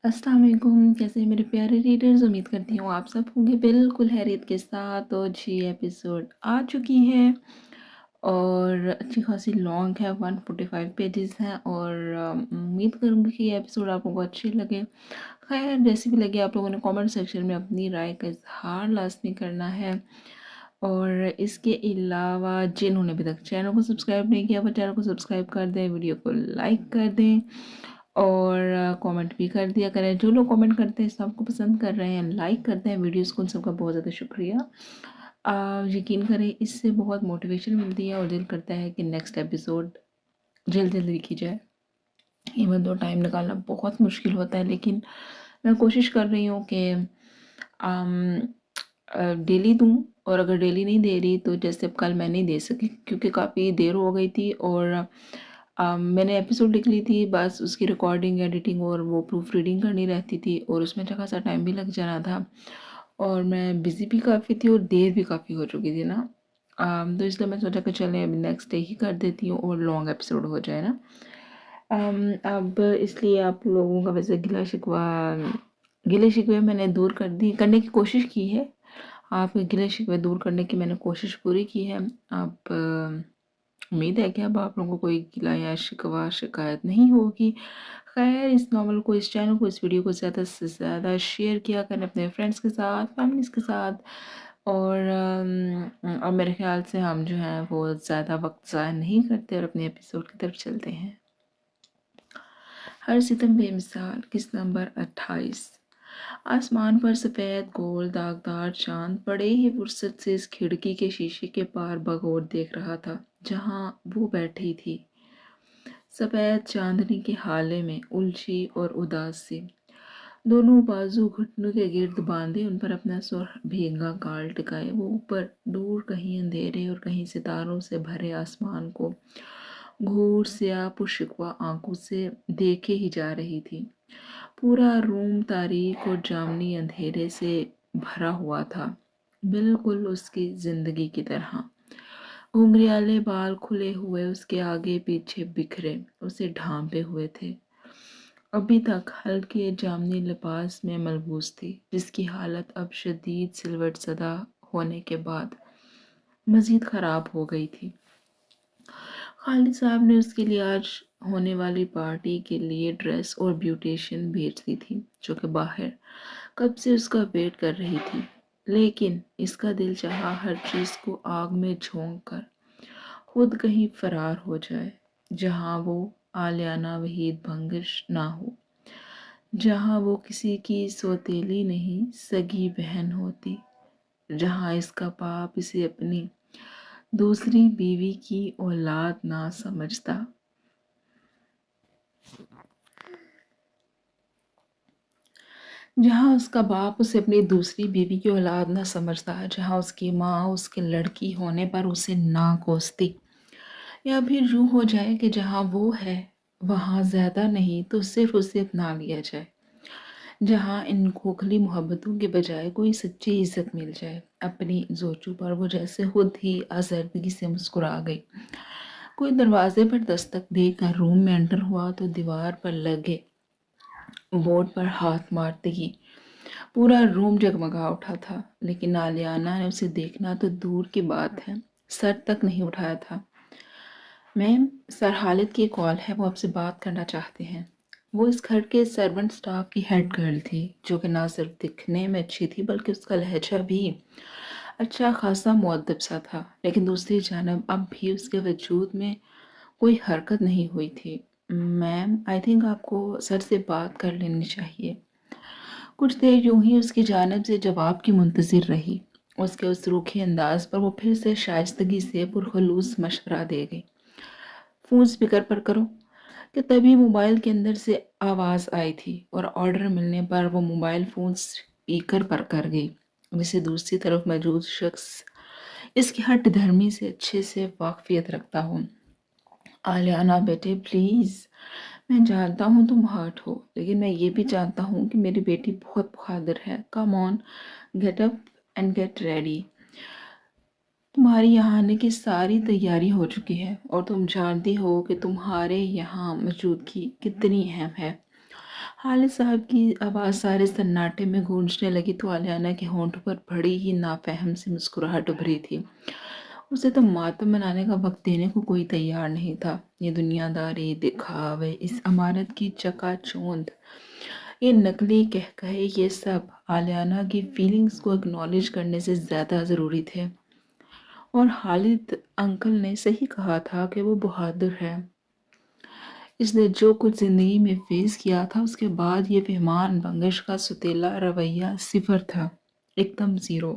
अस्सलाम वालेकुम। कैसे हैं मेरे प्यारे रीडर्स? उम्मीद करती हूँ आप सब होंगे बिल्कुल हैरियत के साथ। तो जी एपिसोड आ चुकी है और अच्छी खासी लॉन्ग है, 145 पेजेस हैं और उम्मीद करूँगी कि ये एपिसोड आप लोगों को अच्छे लगे। खैर जैसी भी लगे आप लोगों ने कमेंट सेक्शन में अपनी राय का इजहार लाजमी करना है। और इसके अलावा जिन्होंने अभी तक चैनल को सब्सक्राइब नहीं किया वो चैनल को सब्सक्राइब कर दें, वीडियो को लाइक कर दें और कमेंट भी कर दिया करें। जो लोग कमेंट करते हैं सबको पसंद कर रहे हैं, लाइक करते हैं वीडियोस को, उन सबका बहुत ज़्यादा शुक्रिया। यकीन करें इससे बहुत मोटिवेशन मिलती है और दिल करता है कि नेक्स्ट एपिसोड जल्द जल्द लिखी जाए। इवन दो टाइम निकालना बहुत मुश्किल होता है, लेकिन मैं कोशिश कर रही हूँ कि डेली दूँ। और अगर डेली नहीं दे रही तो जैसे अब कल मैं नहीं दे सकी क्योंकि काफ़ी देर हो गई थी और मैंने एपिसोड लिख ली थी, बस उसकी रिकॉर्डिंग एडिटिंग और वो प्रूफ रीडिंग करनी रहती थी और उसमें अच्छा खासा टाइम भी लग जाना था और मैं बिज़ी भी काफ़ी थी और देर भी काफ़ी हो चुकी थी ना। तो इसलिए मैं सोचा कि चलें अभी नेक्स्ट डे ही कर देती हूँ और लॉन्ग एपिसोड हो जाए ना। अब इसलिए आप लोगों का वैसे गिले शिकवे मैंने दूर करने की कोशिश की है। आपके गिले शिकवे दूर करने की मैंने कोशिश पूरी की है। अब उम्मीद है कि अब आप लोगों को कोई गिला या शिकवा शिकायत नहीं होगी। खैर इस नॉवल को, इस चैनल को, इस वीडियो को ज़्यादा से ज़्यादा शेयर किया करें अपने फ्रेंड्स के साथ, फैमिलीज़ के साथ। और अब मेरे ख्याल से हम जो हैं वो ज़्यादा वक्त ज़ाया नहीं करते और अपने एपिसोड की तरफ चलते हैं। हर सितम बेमिसाल किस नंबर 28। आसमान पर सफ़ेद गोल दागदार चांद बड़े ही फुर्सत से इस खिड़की के शीशे के पार बगौर देख रहा था जहां वो बैठी थी। सफ़ेद चांदनी के हाले में उलझी और उदास सी, दोनों बाजू घुटनों के गिर्द बांधे, उन पर अपना सुर भींगा गाल टिकाए वो ऊपर दूर कहीं अंधेरे और कहीं सितारों से भरे आसमान को घूर स्याह पुरशिकवा आंखों से देखे ही जा रही थी। पूरा रूम तारीक और जामनी अंधेरे से भरा हुआ था, बिल्कुल उसकी जिंदगी की तरह। घुंघरियाले बाल खुले हुए उसके आगे पीछे बिखरे उसे ढांपे हुए थे। अभी तक हल्के जामनी लिबास में मलबूस थी, जिसकी हालत अब शदीद सिलवट ज़दा होने के बाद मज़ीद ख़राब हो गई थी। खालिद साहब ने उसके लिए आज होने वाली पार्टी के लिए ड्रेस और ब्यूटिशियन भेज दी थी, जो कि बाहर कब से उसका वेट कर रही थी। लेकिन इसका दिल चाहा हर चीज़ को आग में झोंक कर खुद कहीं फरार हो जाए, जहां वो आलियाना वहीद भंगिश ना हो, जहां वो किसी की सौतेली नहीं सगी बहन होती, जहां इसका बाप इसे अपनी दूसरी बीवी की औलाद ना समझता। जहाँ उसका बाप उसे अपनी दूसरी बीवी की औलाद ना समझता, जहाँ उसकी माँ उसके लड़की होने पर उसे ना कोसती, या फिर यूँ हो जाए कि जहाँ वो है वहाँ ज़्यादा नहीं तो सिर्फ उसे अपना लिया जाए, जहाँ इन खोखली मोहब्बतों के बजाय कोई सच्ची इज्जत मिल जाए। अपनी जोचू पर वो जैसे खुद ही आज़र्दगी से मुस्कुरा गई। कोई दरवाजे पर दस्तक देकर रूम में एंटर हुआ तो दीवार पर लगे बोर्ड पर हाथ मारते ही पूरा रूम जगमगा उठा था। लेकिन आलियाना ने उसे देखना तो दूर की बात है, सर तक नहीं उठाया था। मैम, सर खालिद की कॉल है, वो आपसे बात करना चाहते हैं। वो इस घर के सर्वेंट स्टाफ की हेड गर्ल थी, जो कि ना सिर्फ दिखने में अच्छी थी बल्कि उसका लहजा भी अच्छा खासा मुअद्दब सा था। लेकिन दूसरी जानब अब भी उसके वजूद में कोई हरकत नहीं हुई थी। मैम, आई थिंक आपको सर से बात कर लेनी चाहिए। कुछ देर यूं ही उसकी जानिब से जवाब की मुंतज़िर रही। उसके उस रूखे अंदाज पर वो फिर से शाइस्तगी से पुरखलूस मशवरा दे गई। फ़ोन स्पीकर पर करो। कि तभी मोबाइल के अंदर से आवाज़ आई थी और ऑर्डर मिलने पर वो मोबाइल फ़ोन स्पीकर पर कर गई, जिसे दूसरी तरफ मौजूद शख्स इसकी हट धर्मी से अच्छे से वाकफियत रखता हो। आलियाना बेटे प्लीज़, मैं जानता हूँ तुम हर्ट हो, लेकिन मैं ये भी जानता हूँ कि मेरी बेटी बहुत बहादुर है। Come on, get up and get ready. तुम्हारी यहाँ आने की सारी तैयारी हो चुकी है और तुम जानती हो कि तुम्हारे यहाँ मौजूदगी कितनी अहम है। خالد صاحب کی آواز سارے سناٹے میں گونجنے لگی تو آلیانہ کے ہونٹوں پر بڑی ہی نافہم سی مسکراہٹ ابھری تھی۔ اسے تو ماتم منانے کا وقت دینے کو کوئی تیار نہیں تھا۔ یہ دنیا داری، دکھاوے، اس عمارت کی چکا چوند، یہ نقلی کہے یہ سب آلیانہ کی فیلنگز کو اکنالج کرنے سے زیادہ ضروری تھے۔ اور خالد انکل نے صحیح کہا تھا کہ وہ بہادر ہے۔ اس نے جو کچھ زندگی میں فیس کیا تھا اس کے بعد یہ فہمان بنگش کا ستیلا رویہ صفر تھا، ایک دم زیرو۔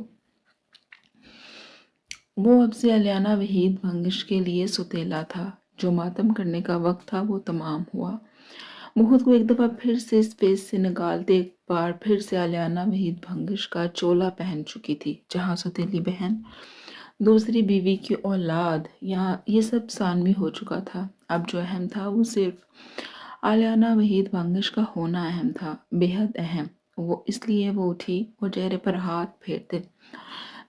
وہ اب سے آلیانہ وحید بنگش کے لیے ستیلا تھا۔ جو ماتم کرنے کا وقت تھا وہ تمام ہوا۔ وہ خود کو ایک دفعہ پھر سے اسپیس سے نکالتے ایک بار پھر سے آلیانہ وحید بنگش کا چولا پہن چکی تھی، جہاں ستیلی بہن، دوسری بیوی کی اولاد، یہاں یہ سب ثانوی ہو چکا تھا۔ اب جو اہم تھا وہ صرف آلیانہ وحید بنگش کا ہونا اہم تھا، بے حد اہم۔ اس لیے وہ اٹھی اور چہرے پر ہاتھ پھیرتے،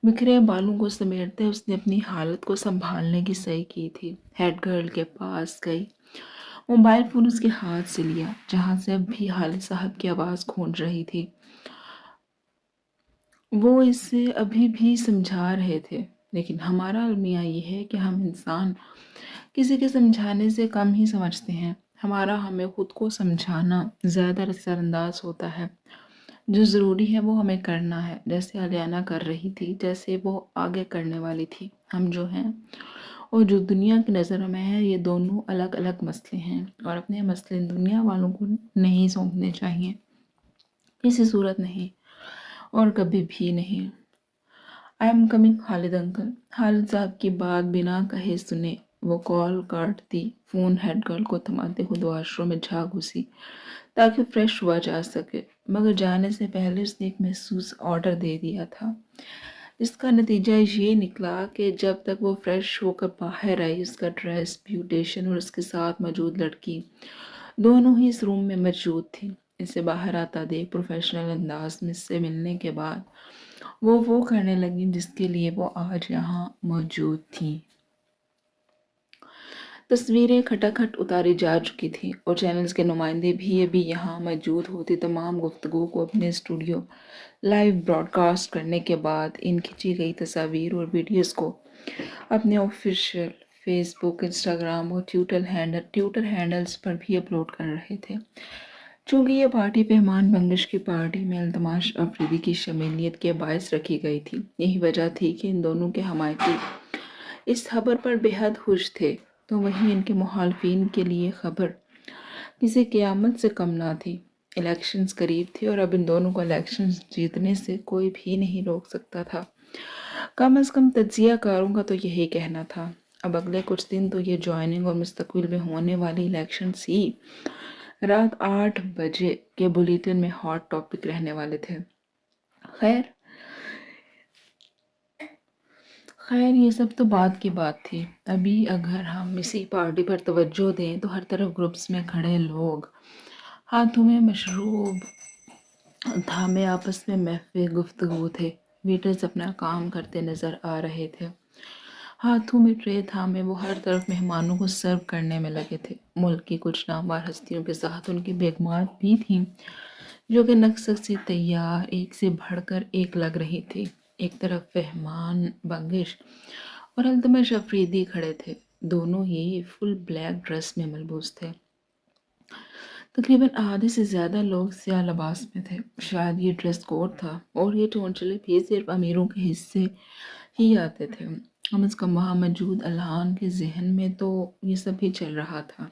بکھرے بالوں کو سمیٹتے اس نے اپنی حالت کو سنبھالنے کی صحیح کی تھی۔ ہیڈ گرل کے پاس گئی، موبائل فون اس کے ہاتھ سے لیا، جہاں سے اب بھی خالد صاحب کی آواز گونج رہی تھی۔ وہ اس سے ابھی بھی سمجھا رہے تھے، لیکن ہمارا المیہ یہ ہے کہ ہم انسان کسی کے سمجھانے سے کم ہی سمجھتے ہیں۔ ہمیں خود کو سمجھانا زیادہ اثر انداز ہوتا ہے۔ جو ضروری ہے وہ ہمیں کرنا ہے، جیسے آلیانہ کر رہی تھی، جیسے وہ آگے کرنے والی تھی۔ ہم جو ہیں اور جو دنیا کی نظر میں ہے، یہ دونوں الگ الگ مسئلے ہیں، اور اپنے مسئلے دنیا والوں کو نہیں سونپنے چاہیے، کسی صورت نہیں، اور کبھی بھی نہیں۔ I am coming Khalid uncle. Khalid صاحب کی بات بنا کہے سنے وہ کال کاٹ دی۔ فون ہیڈ گرل کو تھماتے خود واش روم میں جا گھسی تاکہ فریش ہوا جا سکے، مگر جانے سے پہلے اس نے ایک محسوس آرڈر دے دیا تھا، جس کا نتیجہ یہ نکلا کہ جب تک وہ فریش ہو کر باہر آئی، اس کا ڈریس، بیوٹیشن اور اس کے ساتھ موجود لڑکی دونوں ہی اس روم میں موجود تھی۔ اسے باہر آتا دیکھ پروفیشنل انداز میں اس سے ملنے کے بعد وہ کرنے لگی جس کے لیے وہ آج یہاں موجود تھی۔ تصویریں کھٹاکھٹ اتاری جا چکی تھیں اور چینلز کے نمائندے بھی ابھی یہاں موجود ہوتے تمام گفتگو کو اپنے اسٹوڈیو لائیو براڈ کاسٹ کرنے کے بعد ان کھینچی گئی تصاویر اور ویڈیوز کو اپنے آفیشیل فیس بک، انسٹاگرام اور ٹویٹر ہینڈلز پر بھی اپلوڈ کر رہے تھے۔ چونکہ یہ پارٹی مہمان بنگش کی پارٹی میں التماش افریدی کی شمولیت کے باعث رکھی گئی تھی، یہی وجہ تھی کہ ان دونوں کے حمایتی اس خبر پر بے حد خوش تھے، تو وہیں ان کے مخالفین کے لیے خبر کسی قیامت سے کم نہ تھی۔ الیکشنز قریب تھے اور اب ان دونوں کو الیکشنز جیتنے سے کوئی بھی نہیں روک سکتا تھا۔ کم از کم تجزیہ کاروں کا تو یہی کہنا تھا۔ اب اگلے کچھ دن تو یہ جوائننگ اور مستقبل میں ہونے والی الیکشنز ہی رات 8 بجے کے بلیٹن میں ہاٹ ٹاپک رہنے والے تھے۔ خیر یہ سب تو بات کی بات تھی۔ ابھی اگر ہم اسی پارٹی پر توجہ دیں تو ہر طرف گروپس میں کھڑے لوگ ہاتھوں میں مشروب تھامے آپس میں محفل گفتگو تھے۔ ویٹرز اپنا کام کرتے نظر آ رہے تھے، ہاتھوں میں ٹرے تھامے وہ ہر طرف مہمانوں کو سرو کرنے میں لگے تھے۔ ملک کی کچھ نامور ہستیوں کے ساتھ ان کی بیگمات بھی تھیں، جو کہ نقصد سے تیار ایک سے بڑھ کر ایک لگ رہی تھی۔ ایک طرف فہمان بنگش اور التمش افریدی کھڑے تھے، دونوں ہی فل بلیک ڈریس میں ملبوس تھے۔ تقریباً آدھے سے زیادہ لوگ سیاہ لباس میں تھے، شاید یہ ڈریس کوڈ تھا، اور یہ چونچلے بھی صرف امیروں کے حصے ہی آتے تھے۔ کم از کم وہاں موجود الہان کے ذہن میں تو یہ سب ہی چل رہا تھا،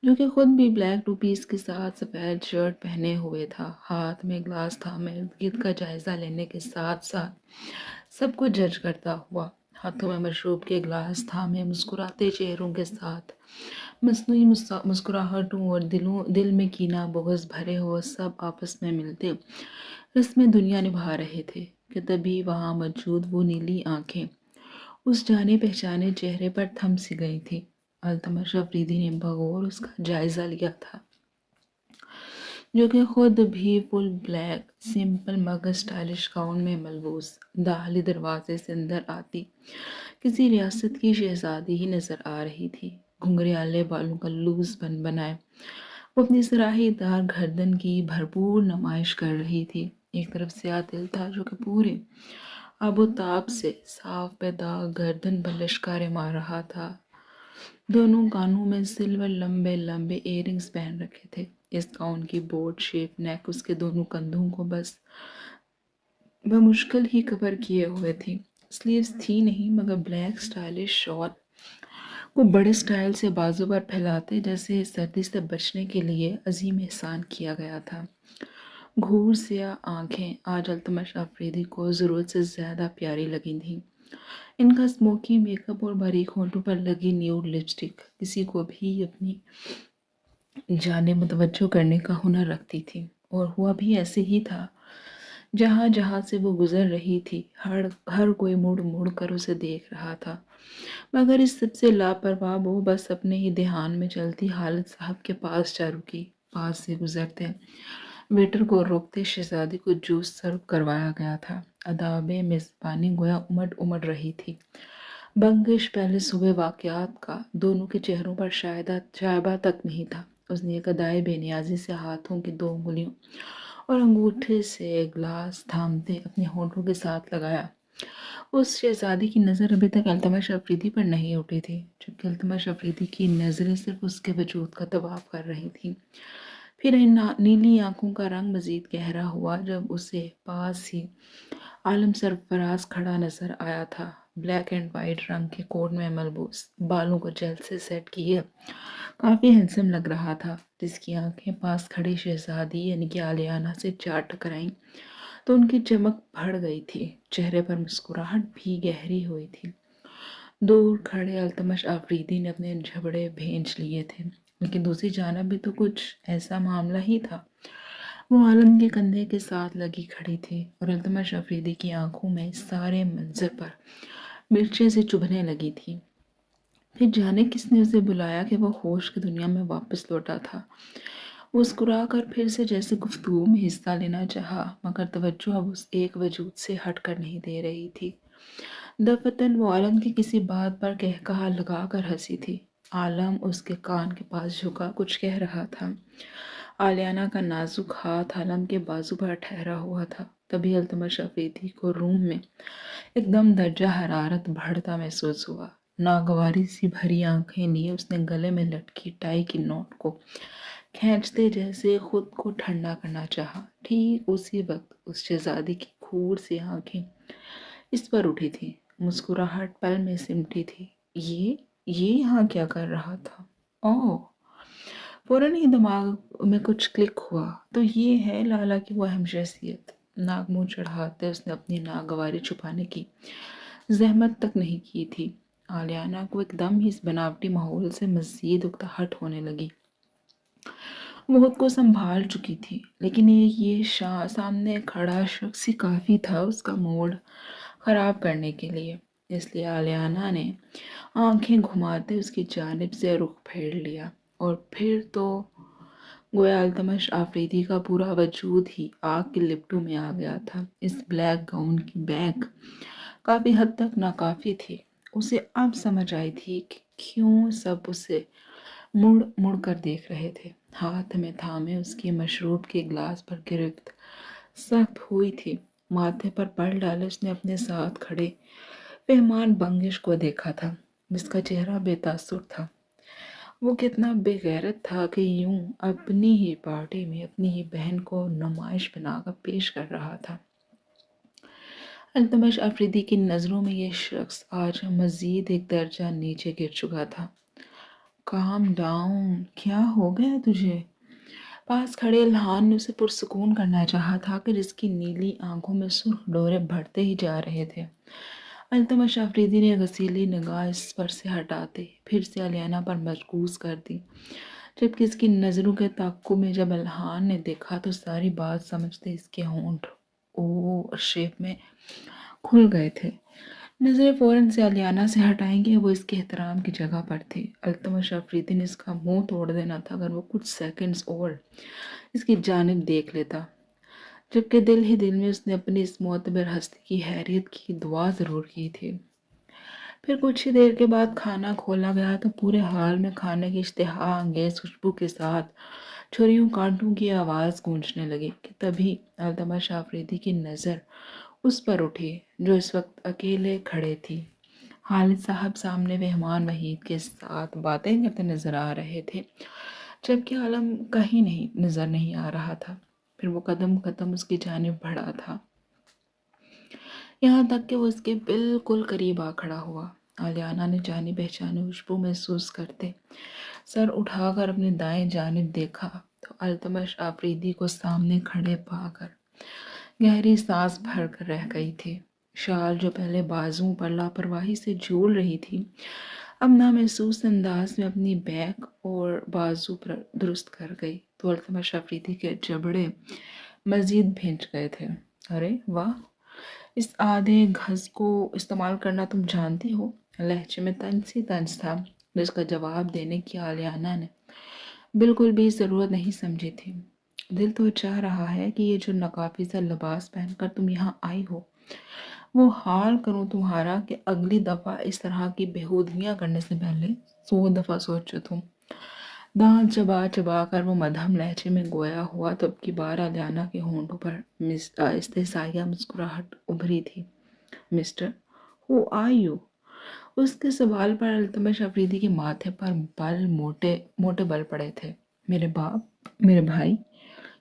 جو کہ خود بھی بلیک ٹو پیس کے ساتھ سفید شرٹ پہنے ہوئے تھا، ہاتھ میں گلاس تھامے ارد کا جائزہ لینے کے ساتھ ساتھ سب کو جج کرتا ہوا، ہاتھوں میں مشروب کے گلاس تھامے مسکراتے چہروں کے ساتھ مصنوعی مسکراہٹوں اور دل میں کینہ بغض بھرے ہوئے سب آپس میں ملتے رسم دنیا نبھا رہے تھے کہ تبھی وہاں موجود وہ نیلی آنکھیں اس جانے پہچانے چہرے پر تھم سی گئی تھی۔ التمش افریدی نے بغور اس کا جائزہ لیا تھا، جو کہ خود بھی فل بلیک سمپل مگر سٹائلش گاؤن میں ملبوس داخلی دروازے سے اندر آتی کسی ریاست کی شہزادی ہی نظر آ رہی تھی۔ گھنگریالے بالوں کا لوز بن بنائے وہ اپنی سراہی دار گردن کی بھرپور نمائش کر رہی تھی۔ ایک طرف سیاہ دل تھا جو کہ پورے آب و تاب سے صاف پیدا گردن پر لشکارے مار رہا تھا۔ دونوں کانوں میں سلور لمبے لمبے ایئرنگز پہن رکھے تھے۔ اس گاؤن کی بورڈ شیپ نیک اس کے دونوں کندھوں کو بس بمشکل ہی کور کیے ہوئے تھی۔ سلیوز تھی نہیں مگر بلیک سٹائلش شال کو بڑے سٹائل سے بازو پر پھیلاتے جیسے سردی سے بچنے کے لیے عظیم احسان کیا گیا تھا۔ گھور سیاہ آنکھیں آج التمش آفریدی کو ضرورت سے زیادہ پیاری لگی تھیں۔ ان کا اسموکی میک اپ اور باریک ہونٹوں پر لگی نیوڈ لپسٹک کسی کو بھی اپنی جانب متوجہ کرنے کا ہنر رکھتی تھی، اور ہوا بھی ایسے ہی تھا۔ جہاں جہاں سے وہ گزر رہی تھی ہر کوئی مڑ مڑ کر اسے دیکھ رہا تھا، مگر اس سب سے لاپرواہ وہ بس اپنے ہی دھیان میں چلتی حالت صاحب کے پاس جا رکی۔ پاس سے گزرتے ویٹر کو روکتے شہزادی کو جوس سرو کروایا گیا تھا۔ آداب میزبانی گویا امڑ امڑ رہی تھی۔ بنگش پیلس ہوئے واقعات کا دونوں کے چہروں پر شائبہ تک نہیں تھا۔ اس نے ایک ادائے بے نیازی سے ہاتھوں کی 2 انگلیوں اور انگوٹھے سے گلاس تھامتے اپنے ہونٹوں کے ساتھ لگایا۔ اس شہزادی کی نظر ابھی تک التمش آفریدی پر نہیں اٹھی تھی، جبکہ التمش آفریدی کی نظریں صرف اس کے وجود کا طواف کر رہی تھیں۔ پھر ان نیلی آنکھوں کا رنگ مزید گہرا ہوا جب اسے پاس ہی عالم سرفراز کھڑا نظر آیا تھا، بلیک اینڈ وائٹ رنگ کے کوٹ میں ملبوس، بالوں کو جیل سے سیٹ کیے کافی ہینڈسم لگ رہا تھا۔ جس کی آنکھیں پاس کھڑی شہزادی یعنی کہ آلیانہ سے چار ٹکرائیں تو ان کی چمک بڑھ گئی تھی، چہرے پر مسکراہٹ بھی گہری ہوئی تھی۔ دور کھڑے التمش آفریدی نے اپنے جھبڑے بھینچ لیے تھے، لیکن دوسری جانب بھی تو کچھ ایسا معاملہ ہی تھا۔ وہ عالم کے کندھے کے ساتھ لگی کھڑی تھی اور التمش آفریدی کی آنکھوں میں اس سارے منظر پر مرچیں سے چبھنے لگی تھی۔ پھر جانے کس نے اسے بلایا کہ وہ ہوش کی دنیا میں واپس لوٹا تھا۔ وہ مسکرا کر پھر سے جیسے گفتگو میں حصہ لینا چاہا، مگر توجہ اب اس ایک وجود سے ہٹ کر نہیں دے رہی تھی۔ دفتن وہ عالم کی کسی بات پر کہا لگا کر ہنسی تھی۔ عالم اس کے کان کے پاس جھکا کچھ کہہ رہا تھا۔ آلیانہ کا نازک ہاتھ عالم کے بازو پر ٹھہرا ہوا تھا۔ تبھی التمش آفریدی کو روم میں ایک دم درجہ حرارت بڑھتا محسوس ہوا۔ ناگواری سی بھری آنکھیں لیے اس نے گلے میں لٹکی ٹائی کی نوٹ کو کھینچتے جیسے خود کو ٹھنڈا کرنا چاہا۔ ٹھیک اسی وقت اس شہزادی کی کھور سی آنکھیں اس پر اٹھی تھی۔ مسکراہٹ پل میں سمٹی تھی۔ یہ یہاں کیا کر رہا تھا؟ اوہ! فوراً ہی دماغ میں کچھ کلک ہوا۔ تو یہ ہے لالا کی وہ اہم شخصیت۔ ناک منہ چڑھاتے اس نے اپنی ناگواری چھپانے کی زحمت تک نہیں کی تھی۔ آلیانہ کو ایک دم ہی اس بناوٹی ماحول سے مزید اکتاہٹ ہونے لگی۔ وہ خود کو سنبھال چکی تھی، لیکن یہ سامنے کھڑا شخص ہی کافی تھا اس کا موڈ خراب کرنے کے لیے۔ اس لیے آلیانہ نے آنکھیں گھماتے اس کی جانب سے رخ پھیر لیا، اور پھر تو گویا التمش آفریدی کا پورا وجود ہی آگ کے لپٹوں میں آ گیا تھا۔ اس بلیک گاؤن کی بیک کافی حد تک ناکافی تھی۔ اسے اب سمجھ آئی تھی کہ کیوں سب اسے مڑ مڑ کر دیکھ رہے تھے۔ ہاتھ میں تھامے اس کی مشروب کے گلاس پر گرفت سخت ہوئی تھی۔ ماتھے پر پل ڈالے اس نے اپنے ساتھ کھڑے مہمان بنگش کو دیکھا تھا، جس کا چہرہ بے تاثر تھا۔ وہ کتنا بے غیرت تھا کہ یوں اپنی ہی پارٹی میں اپنی ہی بہن کو نمائش بنا کر پیش کر رہا تھا۔ التمش آفریدی کی نظروں میں یہ شخص آج مزید ایک درجہ نیچے گر چکا تھا۔ کام ڈاؤن، کیا ہو گیا تجھے؟ پاس کھڑے الہان نے اسے پرسکون کرنا چاہا تھا کہ جس کی نیلی آنکھوں میں سرخ ڈورے بڑھتے ہی جا رہے تھے۔ التمش آفریدی نے غسیلی نگاہ اس پر سے ہٹاتے پھر سے آلیانہ پر مرکوز کر دی، جبکہ اس کی نظروں کے تعاقب میں جب الہان نے دیکھا تو ساری بات سمجھتے اس کے ہونٹ شیپ میں کھل گئے تھے۔ نظریں فوراً سے آلیانہ سے ہٹائیں گے، وہ اس کے احترام کی جگہ پر تھی۔ التمش آفریدی نے اس کا منہ توڑ دینا تھا اگر وہ کچھ سیکنڈز اور اس کی جانب دیکھ لیتا، جبکہ دل ہی دل میں اس نے اپنی اس معتبر ہستی کی خیریت کی دعا ضرور کی تھی۔ پھر کچھ ہی دیر کے بعد کھانا کھولا گیا تو پورے حال میں کھانے کی اشتہا انگیز خوشبو کے ساتھ छुरियों कांटों की आवाज़ गूंजने लगी कि तभी अल्तमश आफरीदी की नज़र उस पर उठी जो इस वक्त अकेले खड़े थी। खालिद साहब सामने मेहमान वहीद के साथ बातें करते नजर आ रहे थे, जबकि आलम कहीं नहीं नजर नहीं आ रहा था। फिर वो कदम कदम उसकी जानिब बढ़ा था, यहाँ तक कि वो उसके बिल्कुल करीब आ खड़ा हुआ। आलियाना ने जानी पहचानी खुशबू महसूस करते सर उठाकर अपने दाएं जानिब देखा तो अल्तमश आफरीदी को सामने खड़े पाकर गहरी सांस भर कर रह गई थी। शाल जो पहले बाजुओं पर लापरवाही से झूल रही थी, अब नामहसूस अंदाज में अपनी बैक और बाजू पर दुरुस्त कर गई तो अल्तमश आफरीदी के जबड़े मजीद भिंच गए थे। अरे वाह, इस आधे घस को इस्तेमाल करना तुम जानती हो? लहजे में तंज था, जिसका जवाब देने की आलियाना ने बिल्कुल भी ज़रूरत नहीं समझी थी। दिल तो चाह रहा है कि ये जो नकाफी सा लिबास पहनकर तुम यहाँ आई हो, वो हाल करूँ तुम्हारा कि अगली दफ़ा इस तरह की बेहूदगियाँ करने से पहले 100 दफ़ा सोचो तुम। दांत चबा चबा कर वो मध्यम लहजे में गोया हुआ तो अब की बार आलियाना के होंठों पर इस्तेसाइया मुस्कुराहट उभरी थी। Mister, who are you? उसके सवाल पर अल्तमश अफरीदी के माथे पर बल मोटे मोटे बल पड़े थे। मेरे बाप, मेरे भाई,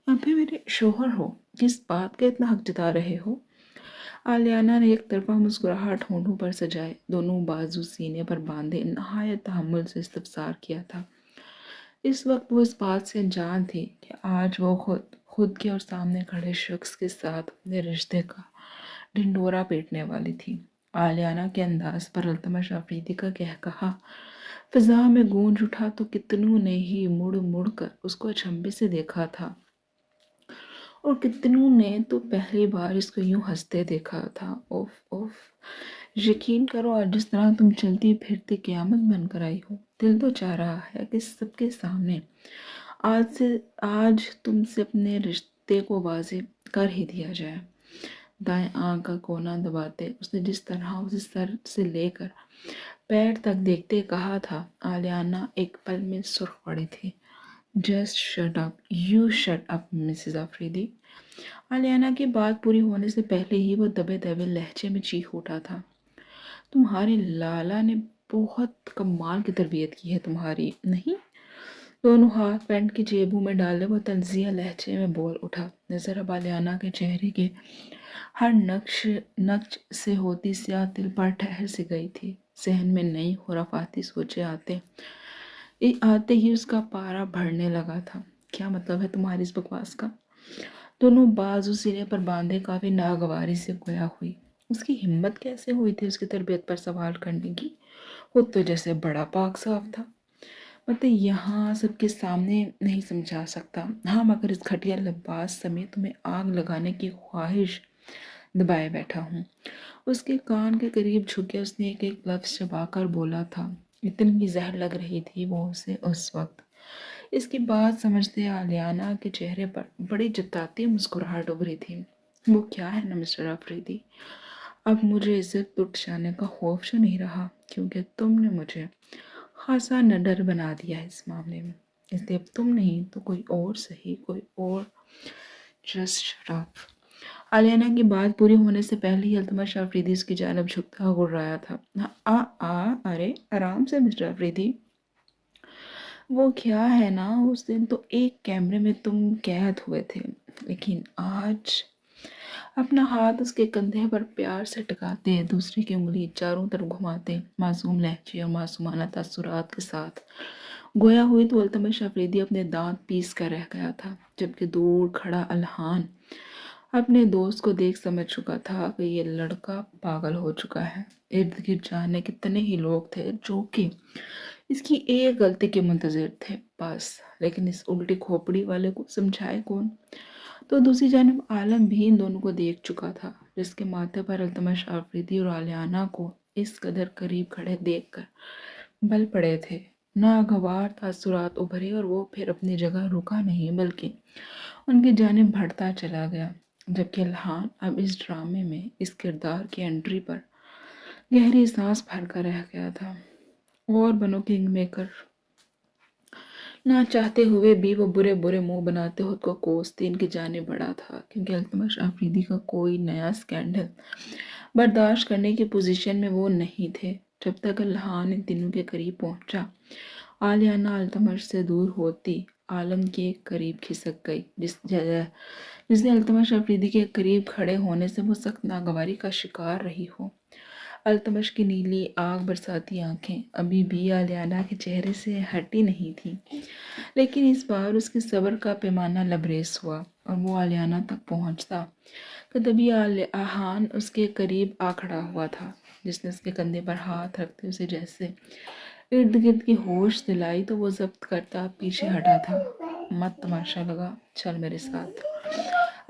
या फिर मेरे शोहर हो? किस बात का इतना हक जता रहे हो? आलियाना ने एक तरफा मुस्कुराहट होंठों पर सजाए, दोनों बाजू सीने पर बांधे नहायत तहम्मुल से इस्तफसार किया था। इस वक्त वो इस बात से अनजान थी कि आज वो खुद के और सामने खड़े शख्स के साथ अपने रिश्ते का ढिंडोरा पीटने वाली थी। आलियाना के अंदाज पर अल्तमश आफरीदी का कहकहा फिजा में गूंज उठा तो कितनों ने ही मुड़ मुड़ कर उसको अचंभे से देखा था और कितनों ने तो पहली बार इसको यूं हंसते देखा था। उफ उफ, यकीन करो आज जिस तरह तुम चलती फिरती क़यामत बनकर आई हो, दिल तो चाह रहा है कि सबके सामने आज तुमसे अपने रिश्ते को वाज़ेह कर ही दिया जाए। दाएं आंख का कोना दबाते उसने जिस तरह उसे सर से लेकर पैर तक देखते कहा था, आलियाना एक पल में सुर्ख पड़ी थी। Just shut up, you shut up Mrs Afridi. Aliyana की बात पूरी होने से पहले ही वो दबे दबे लहजे में चीख उठा था। तुम्हारे लाला ने बहुत कमाल की तरबियत की है तुम्हारी, नहीं? दोनों हाथ पैंट की जेबों में डाले वो तंजिया लहजे में बोल उठा। नजर अब आलियाना के चेहरे के हर नक्श से होती स्याह तिल पर ठहर सी गई थी। जहन में नई खुराफाती सोचे आते ही उसका पारा बढ़ने लगा था। क्या मतलब है तुम्हारी इस बकवास का? दोनों बाजू सीने पर बांधे काफी नागवारी से गोया हुई। उसकी हिम्मत कैसे हुई थी उसकी तरबियत पर सवाल करने की? वो तो जैसे बड़ा पाक साफ था। मतलब यहाँ सबके सामने नहीं समझा सकता, हाँ, मगर इस घटिया लिबास समेत तुम्हें आग लगाने की ख्वाहिश दबाए बैठा हूँ। उसके कान के करीब झुके उसने एक एक लफ्ज चबाकर बोला था। इतनी जहर लग रही थी वो उसे उस वक्त। इसकी बात समझते आलियाना के चेहरे पर बड़ी जताती मुस्कुराहट उभरी थी। वो क्या है ना मिस्टर अफरीदी, अब मुझे इज्जत लुट जाने का खौफ जो नहीं रहा, क्योंकि तुमने मुझे खासा नडर बना दिया है इस मामले में। इसलिए अब तुम नहीं तो कोई और सही, कोई और। Just shut up. आलियाना की बात पूरी होने से पहले ही अल्तमश अफरीदी उसकी जानब झुकता गुर्राया था। अरे आराम से मिस्टर अफरीदी। वो क्या है ना, उस दिन तो एक कैमरे में तुम कैद हुए थे, लेकिन आज। अपना हाथ उसके कंधे पर प्यार से टिकाते, दूसरी की उंगली चारों तरफ घुमाते, मासूम लहजे और मासूमाना तासुरात के साथ गोया हुई तो अल्तमश अफरीदी अपने दांत पीस कर रह गया था, जबकि दूर खड़ा अल्हान अपने दोस्त को देख समझ चुका था कि ये लड़का पागल हो चुका है। इर्द गिर्द जाने कितने ही लोग थे जो कि इसकी एक गलती के मुंतजिर थे बस, लेकिन इस उल्टी खोपड़ी वाले को समझाए कौन? तो दूसरी जानब आलम भी इन दोनों को देख चुका था, जिसके माथे पर अल्तमश आफरीदी और आलियाना को इस कदर करीब खड़े देखकर बल पड़े थे। नागवार तासुरात उभरे और वो फिर अपनी जगह रुका नहीं, बल्कि उनकी जानिब बढ़ता चला गया, जबकि अल्हान अब इस ड्रामे में इस किरदार की एंट्री पर गहरी सांस भरकर रह गया था। और बनो किंग मेकर, ना चाहते हुए भी वो बुरे बुरे मुंह बनाते खुद को कोसते इनकी जाने बड़ा था, क्योंकि अल्तमश आफरीदी का कोई नया स्कैंडल बर्दाश्त करने की पोजीशन में वो नहीं थे। जब तक अल्लाह इन दिनों के करीब पहुंचा, आलियाना अल्तमश से दूर होती आलम के करीब खिसक गई, जिसने अल्तमश अफरीदी के करीब खड़े होने से वो सख्त नागवारी का शिकार रही हो। अल्तमश की नीली आग बरसाती आंखें अभी भी आलियाना के चेहरे से हटी नहीं थी, लेकिन इस बार उसके सब्र का पैमाना लबरेज हुआ और वो आलियाना तक पहुंचता तो तभी आहान उसके करीब आ खड़ा हुआ था, जिसने उसके कंधे पर हाथ रखते उसे जैसे इर्द गिर्द की होश दिलाई तो वो जब्त करता पीछे हटा था। मत तमाशा लगा, चल मेरे साथ।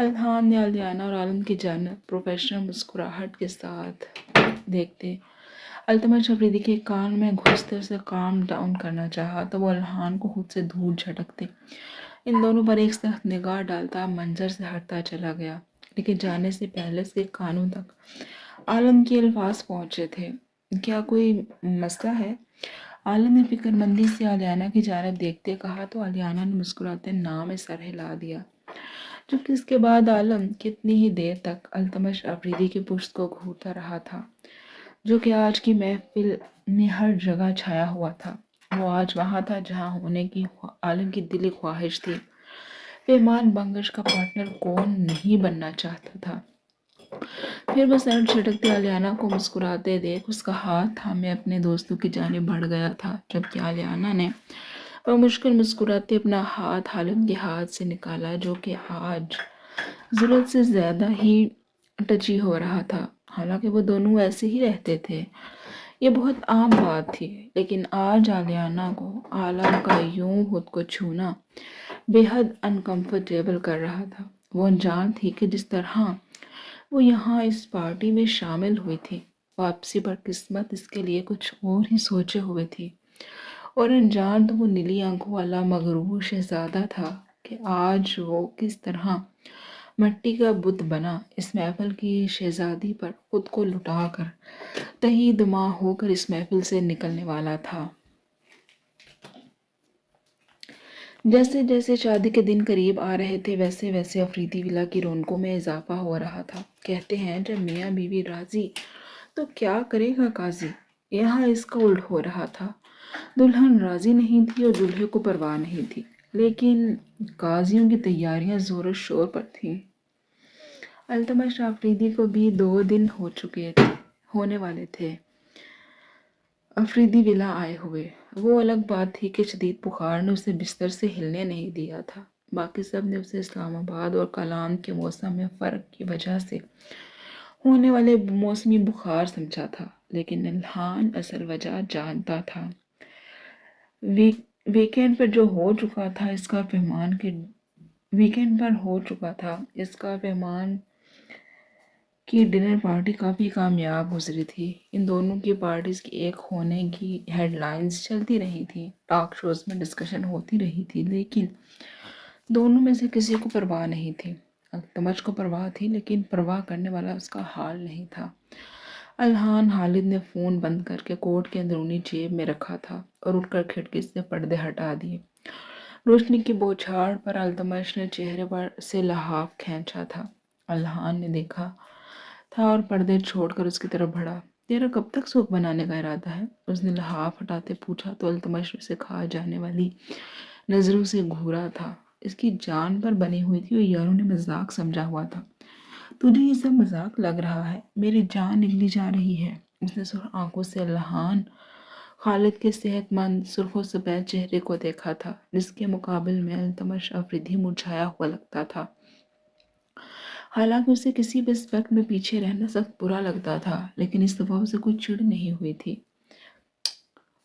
अल्हान ने आलियाना और आलम की जानब प्रोफेशनल मुस्कुराहट के साथ देखते अल्तमश अफरीदी के कान में घुसते उसे काम डाउन करना चाहा तो वो अल्हान को खुद से दूर झटकते इन दोनों पर एक सख्त निगाह डालता मंजर से हटता चला गया, लेकिन जाने से पहले उसके कानों तक आलम के अल्फाज पहुंचे थे। क्या कोई मसला है? आलम ने फिक्रमंदी से आलियाना की जानब देखते कहा तो आलियाना ने मुस्कुराते ना में सर हिला दिया। जबकि इसके बाद आलम कितनी ही देर तक अल्तमश अफरीदी की पुश्त को घूरता रहा था, जो कि आज की महफिल में हर जगह छाया हुआ था। वो आज वहाँ था जहाँ होने की आलम की दिली ख्वाहिश थी। पेमान बंगश का पार्टनर कौन नहीं बनना चाहता था। फिर वो सर झटकते आलियाना को मुस्कुराते देख उसका हाथ थामे अपने दोस्तों की जानिब बढ़ गया था, जबकि आलियाना ने मुश्किल मुस्कुराते अपना हाथ आलम के हाथ से निकाला, जो कि आज जरूरत से ज्यादा ही टची हो रहा था। हालांकि वो दोनों ऐसे ही रहते थे, ये बहुत आम बात थी, लेकिन आज आलियाना को आलम का यूं खुद को छूना बेहद अनकंफर्टेबल कर रहा था। वो अनजान थी कि जिस तरह वो यहाँ इस पार्टी में शामिल हुई थी, वापसी पर किस्मत इसके लिए कुछ और ही सोचे हुए थी। और अनजान तो वो नीली आंखों वाला मगरूर शहजादा था कि आज वो किस तरह मट्टी का बुत बना इस महफिल की शहजादी पर खुद को लुटाकर तही दुमा होकर इस महफिल से निकलने वाला था। जैसे जैसे शादी के दिन करीब आ रहे थे, वैसे वैसे अफरीदी विला की रौनकों में इजाफा हो रहा था। कहते हैं जब मियाँ बीवी राजी तो क्या करेगा काजी। यहाँ इसका उल्ट हो रहा था। दुल्हन राजी नहीं थी और दूल्हे को परवाह नहीं थी, लेकिन काजियों की तैयारियां जोर शोर पर थीं। अल्तमश अफरीदी को भी 2 दिन होने वाले थे अफरीदी विला आए हुए। वो अलग बात थी कि शदीद बुखार ने उसे बिस्तर से हिलने नहीं दिया था। बाकी सब ने उसे इस्लामाबाद और कलाम के मौसम में फ़र्क की वजह से होने वाले मौसमी बुखार समझा था, लेकिन इल्हान असल वजह जानता था। वीकेंड पर जो हो चुका था इसका पैमान के वीकेंड पर हो चुका था इसका पैमान की डिनर पार्टी काफ़ी कामयाब गुजरी थी। इन दोनों की पार्टीज की एक होने की हेडलाइंस चलती रही थी, टॉक शोज में डिस्कशन होती रही थी, लेकिन दोनों में से किसी को परवाह नहीं थी। अल्तमश को परवाह थी, लेकिन परवाह करने वाला उसका हाल नहीं था। अल्हान हालिद ने फ़ोन बंद करके कोट के अंदरूनी जेब में रखा था और उठकर खिड़की से पर्दे हटा दिए। रोशनी की बौछार पर अल्तमश ने चेहरे पर से लहाफ खींचा था। अल्हान ने देखा था और पर्दे छोड़कर उसकी तरफ बढ़ा। तेरा कब तक सूप बनाने का इरादा है? उसने लहाफ हटाते पूछा तो अल्तमश से खा जाने वाली नजरों से घूरा था। इसकी जान पर बनी हुई थी और यारों ने मजाक समझा हुआ था। तुझे ये सब मजाक लग रहा है? मेरी जान निकली जा रही है। उसने सुर्ख आंखों से अल्हान खालिद के सेहतमंद सुर्खों सफेद चेहरे को देखा था, जिसके मुकाबिल में अल्तमश अफरीदी मुरझाया हुआ लगता था। हालांकि उसे किसी भी एस्पेक्ट में पीछे रहना सख्त बुरा लगता था, लेकिन इस दफा उसे कोई चिढ़ नहीं हुई थी।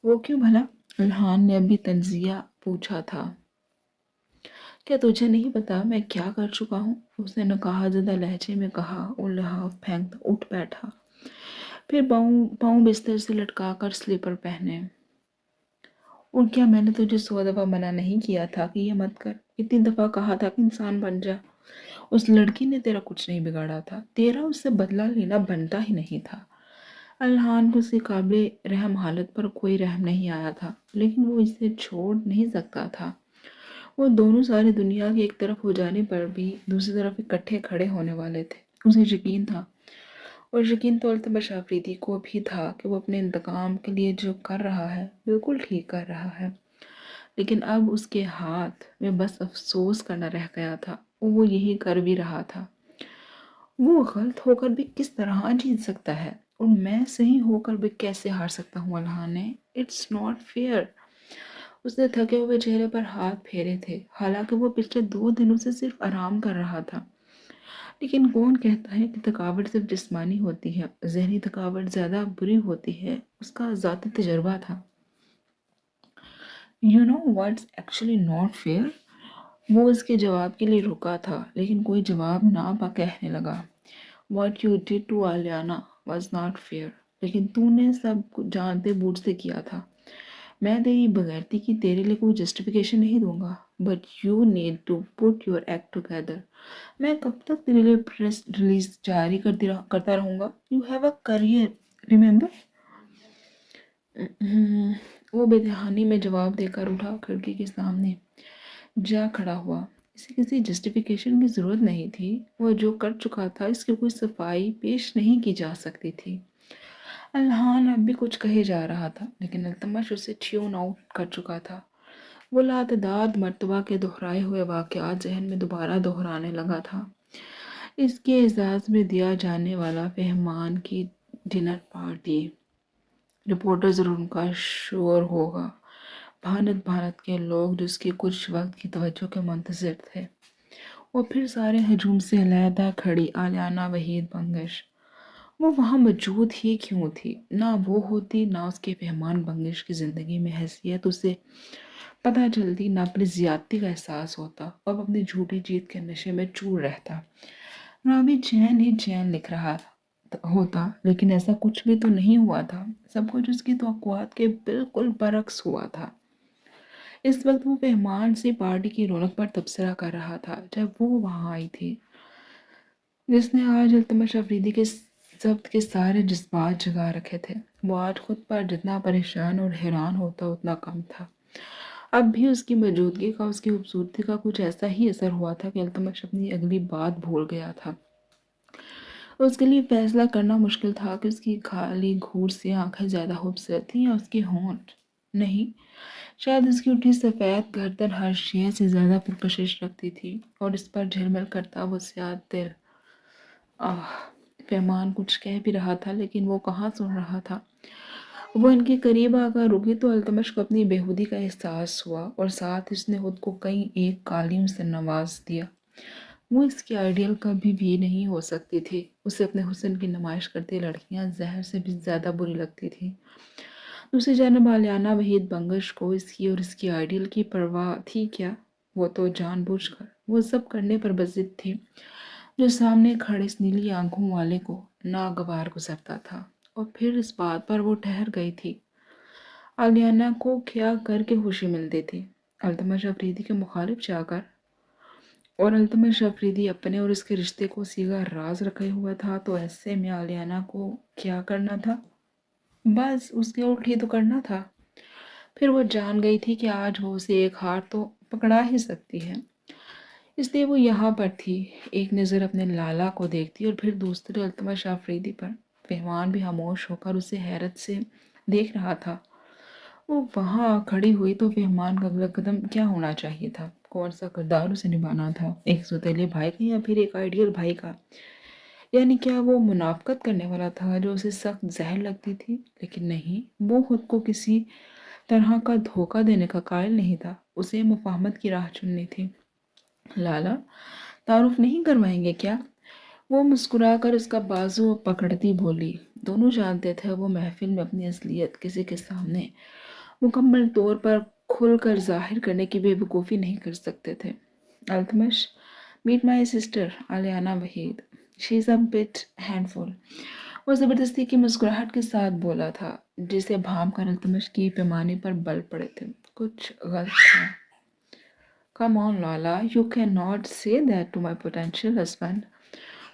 वो क्यों भला? अल्हान ने अभी तंजिया पूछा था। क्या तुझे नहीं पता मैं क्या कर चुका हूँ? उसने नकाहज़दा लहजे में कहा और लिहाफ फेंकता उठ बैठा। फिर पाँव बिस्तर से लटका कर स्लीपर पहने। और क्या मैंने तुझे 100 दफ़ा मना नहीं किया था कि ये मत कर? इतनी दफ़ा कहा था कि इंसान बन जा। उस लड़की ने तेरा कुछ नहीं बिगाड़ा था, तेरा उससे बदला लेना बनता ही नहीं था। अल्हान को उसकी काबिल रहम हालत पर कोई रहम नहीं आया था, लेकिन वो इसे छोड़ नहीं सकता था। वो दोनों सारी दुनिया के एक तरफ हो जाने पर भी दूसरी तरफ इकट्ठे खड़े होने वाले थे। उसे यकीन था, और यकीन तो अल्तमश आफरीदी को भी था कि वो अपने इंतकाम के लिए जो कर रहा है बिल्कुल ठीक कर रहा है। लेकिन अब उसके हाथ में बस अफसोस करना रह गया था। वो यही कर भी रहा था। वो गलत होकर भी किस तरह जीत सकता है, और मैं सही होकर भी कैसे हार सकता हूँ अल्लाह ने। It's not fair. उसने थके हुए चेहरे पर हाथ फेरे थे, हालांकि वो पिछले 2 दिनों से सिर्फ आराम कर रहा था। लेकिन कौन कहता है कि थकावट सिर्फ जिस्मानी होती है? ज़हनी थकावट ज़्यादा बुरी होती है। उसका ज़ाती तजर्बा था। You know what's actually not fair. वो उसके जवाब के लिए रुका था, लेकिन कोई जवाब ना पा कहने लगा। What you did to Aliyana was not fair. लेकिन तूने सब कुछ जानते बूझते किया था। मैं तेरी बगैरती की तेरे लिए कोई जस्टिफिकेशन नहीं दूंगा, but you need to put your act together. मैं कब तक तेरे लिए प्रेस रिलीज जारी करता रहूंगा? You have a career, remember. वो बेदहानी में जवाब देकर उठा, खिड़की के सामने जा खड़ा हुआ। इसे किसी जस्टिफिकेशन की ज़रूरत नहीं थी। वह जो कर चुका था इसकी कोई सफाई पेश नहीं की जा सकती थी। अल्हान अब भी कुछ कहे जा रहा था, लेकिन अल्तमश उसे ट्यून आउट कर चुका था। वो लातदाद मर्तबा के दोहराए हुए वाक़यात जहन में दोबारा दोहराने लगा था। इसके एजाज़ में दिया जाने वाला फहमान की डिनर पार्टी, रिपोर्टर्स और उनका शोर होगा, भानत भानत के लोग जो उसकी कुछ वक्त की तवज्जो के मुंतज़िर थे। वो फिर सारे हजूम से अलहदा खड़ी आलियाना वहीद बंगश। वो वहाँ मौजूद ही क्यों थी? ना वो होती, ना उसके फहमान बंगश की ज़िंदगी में हैसियत उसे पता चलती, ना अपनी ज़्यादती का एहसास होता, अब अपनी झूठी जीत के नशे में चूर रहता। रावी चैन ही चैन लिख रहा होता, लेकिन ऐसा कुछ भी तो नहीं हुआ था। सब कुछ उसकी तवक्कुआत के बिल्कुल बरक्स हुआ था। इस वक्त वो मेहमान से पार्टी की रौनक पर तबसरा कर रहा था जब वो वहाँ आई थी, जिसने आज अल्तमश अफरीदी के जब्त के सारे जज्बात जगा रखे थे। वो आज खुद पर जितना परेशान और हैरान होता उतना कम था। अब भी उसकी मौजूदगी का, उसकी खूबसूरती का कुछ ऐसा ही असर हुआ था कि अल्तमश अपनी अगली बात भूल गया था। उसके लिए फैसला करना मुश्किल था कि उसकी खाली घूर सी आंखें ज़्यादा खूबसूरत थीं या उसके होंठ। नहीं, शायद उसकी उठी सफ़ेद गर्दन हर शय से ज़्यादा पुरकशिश रखती थी, और इस पर झिलमिल करता वो स्याद दिल। आह, फहमान कुछ कह भी रहा था, लेकिन वो कहाँ सुन रहा था। वो इनके करीब आकर रुकी तो अल्तमश को अपनी बेहूदी का एहसास हुआ, और साथ उसने खुद को कई एक कालियों से नवाज दिया। वो इसकी आइडियल कभी भी नहीं हो सकती थी। उसे अपने हुस्न की नुमाइश करती लड़कियां जहर से भी ज़्यादा बुरी लगती थी। दूसरी जानब आलियाना वहीद बंगश को इसकी और इसकी आइडियल की परवाह थी क्या? वो तो जानबूझकर वो सब करने पर बजिद थी जो सामने खड़े इस नीली आंखों वाले को नागवार गुजरता था। और फिर इस बात पर वो ठहर गई थी, आलियाना को क्या करके खुशी मिलती थी? अल्तमश अफरीदी के मुखालिफ जाकर। और अल्तमश अफरीदी अपने और इसके रिश्ते को सीधा राज रखे हुआ था, तो ऐसे में आलियाना को क्या करना था? बस उसके उल्ट ही तो करना था। फिर वो जान गई थी कि आज वो उसे एक हार तो पकड़ा ही सकती है। इसलिए वो यहाँ पर थी, एक नज़र अपने लाला को देखती और फिर दूसरे अल्तमश आफरीदी पर। फहमान भी खामोश होकर उसे हैरत से देख रहा था। वो वहाँ खड़ी हुई तो फहमान का अगला कदम क्या होना चाहिए था? कौन सा किरदार उसे निभाना था? एक सौतेले भाई का या फिर एक आइडियल भाई का? यानी क्या वो मुनाफकत करने वाला था जो उसे सख्त जहर लगती थी? लेकिन नहीं, वो खुद को किसी तरह का धोखा देने का कायल नहीं था। उसे मुफाहमत की राह चुननी थी। लाला, तारुफ नहीं करवाएंगे क्या? वो मुस्कुराकर उसका बाजू पकड़ती बोली। दोनों जानते थे वो महफिल में अपनी असलियत किसी के सामने मुकम्मल तौर पर खुलकर जाहिर करने की बेवकूफ़ी नहीं कर सकते थे। Altamash, meet my sister Aliyana Waheed, she is a bit handful. वो ज़बरदस्ती की मुस्कुराहट के साथ बोला था, जिसे भाम कर अल्तमश की पैमाने पर बल पड़े थे। कुछ गलत था। Come on Lala, you can not say that to my potential husband.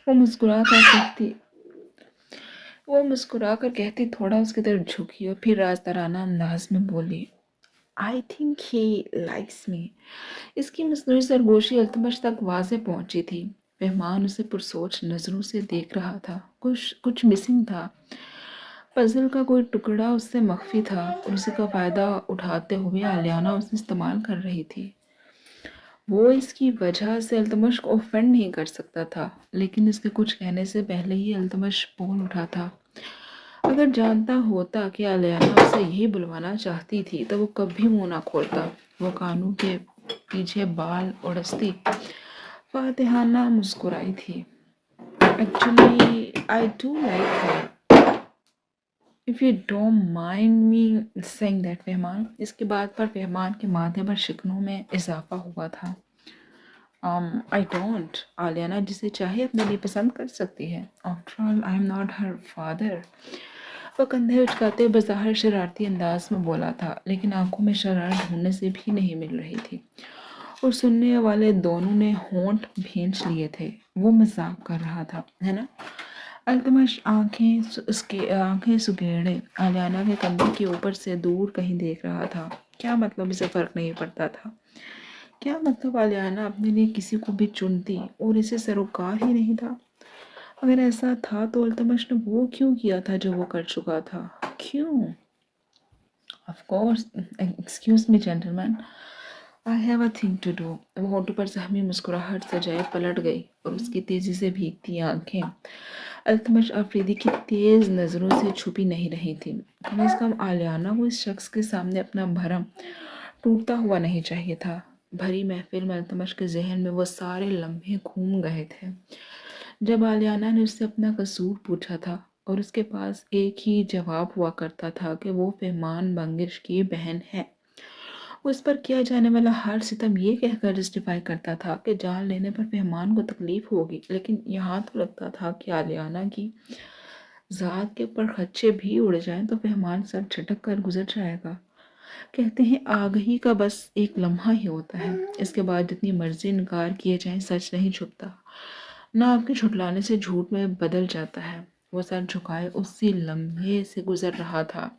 वो मुस्कुरा कर कहती, वो मुस्कुरा कर कहती थोड़ा उसकी तरफ झुकी और फिर राजतराना अंदाज में बोली, I think he likes me. इसकी मसनूई सरगोशी अल्तमश तक वाज़े पहुंची थी। मेहमान उसे पुरसोच नज़रों से देख रहा था। कुछ कुछ मिसिंग था। पजल का कोई टुकड़ा उससे मख्फी था और उसी का फ़ायदा उठाते हुए आलियाना उसे इस्तेमाल कर रही थी। वो इसकी वजह से अल्तमश को ऑफेंड नहीं कर सकता था, लेकिन इसके कुछ कहने से पहले ही अल्तमश बोल उठा था। अगर जानता होता कि आलियाना उसे यही बुलवाना चाहती थी तो वो कभी मुंह ना खोलता। वो कानों के पीछे बाल उड़सती फातिहाना मुस्कुराई थी। Actually I do like her, if you don't mind me saying that. Fahman, इसके बाद पर फहमान के माथे पर शिकनों में इजाफा हुआ था। I don't. आलियाना जिसे चाहे अपने लिए पसंद कर सकती है। After all I am not her father. वह कंधे उचकाते बज़ाहिर शरारती अंदाज में बोला था, लेकिन आंखों में शरारत ढूंढने से भी नहीं मिल रही थी और सुनने वाले दोनों ने होंठ भींच लिए थे। वो मजाक कर रहा था, है ना? अल्तमश उसके आंखें सुगेड़े आलियाना के कंधे के ऊपर से दूर कहीं देख रहा था। क्या मतलब, इसे फर्क नहीं पड़ता था। क्या मतलब आलियाना अपने लिए किसी को भी चुनती और इसे सरोकार ही नहीं था। अगर ऐसा था तो अल्तमश ने वो क्यों किया था जो वो कर चुका था? क्यों? Of course, excuse me gentleman, I have a thing to do. वो होठों पर सहमी मुस्कुराहट सजाए पलट गई और उसकी तेजी से भीगती आंखें अल्तमश अफरीदी की तेज नज़रों से छुपी नहीं रही थी। कम से कम आलियाना को इस शख्स के सामने अपना भरम टूटता हुआ नहीं चाहिए था। भरी महफिल में अल्तमश के जहन में वो सारे लम्हे घूम गए थे जब आलियाना ने उससे अपना कसूर पूछा था और उसके पास एक ही जवाब हुआ करता था कि वो फहमान बंगिश की बहन है। उस पर किया जाने वाला हर सितम ये कहकर जस्टिफाई करता था कि जान लेने पर फहमान को तकलीफ होगी, लेकिन यहाँ तो लगता था कि आलियाना की ज़ात के ऊपर खदशे भी उड़ जाएं तो फहमान सर झटक कर गुजर जाएगा। कहते हैं आग ही का बस एक लम्हा ही होता है, इसके बाद जितनी मर्जी इनकार किए जाएं सच नहीं छुपता। ना आपके छुटलाने से झूठ में बदल जाता है। वो सर झुकाए उसी लम्हे से गुजर रहा था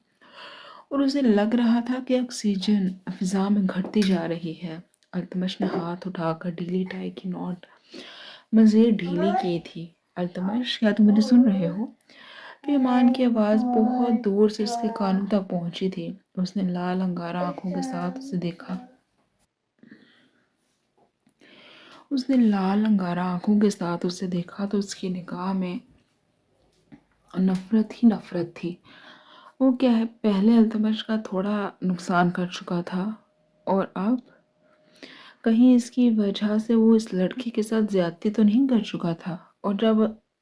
और उसे लग रहा था कि ऑक्सीजन फिजा में घटती जा रही है। अल्तमश ने हाथ उठाकर ढीली टाई की नॉट मज़ीद ढीली की थी। अल्तमश, क्या तुम मुझे सुन रहे हो? पेमान की आवाज़ बहुत दूर से उसके कानों तक पहुंची थी। उसने लाल अंगारा आंखों के साथ उसे देखा। उसने लाल अंगारा आंखों के साथ उसे देखा तो उसकी निगाह में नफरत ही नफरत थी। वो क्या है, पहले अल्तमश का थोड़ा नुकसान कर चुका था और अब कहीं इसकी वजह से वो इस लड़की के साथ ज्यादती तो नहीं कर चुका था। और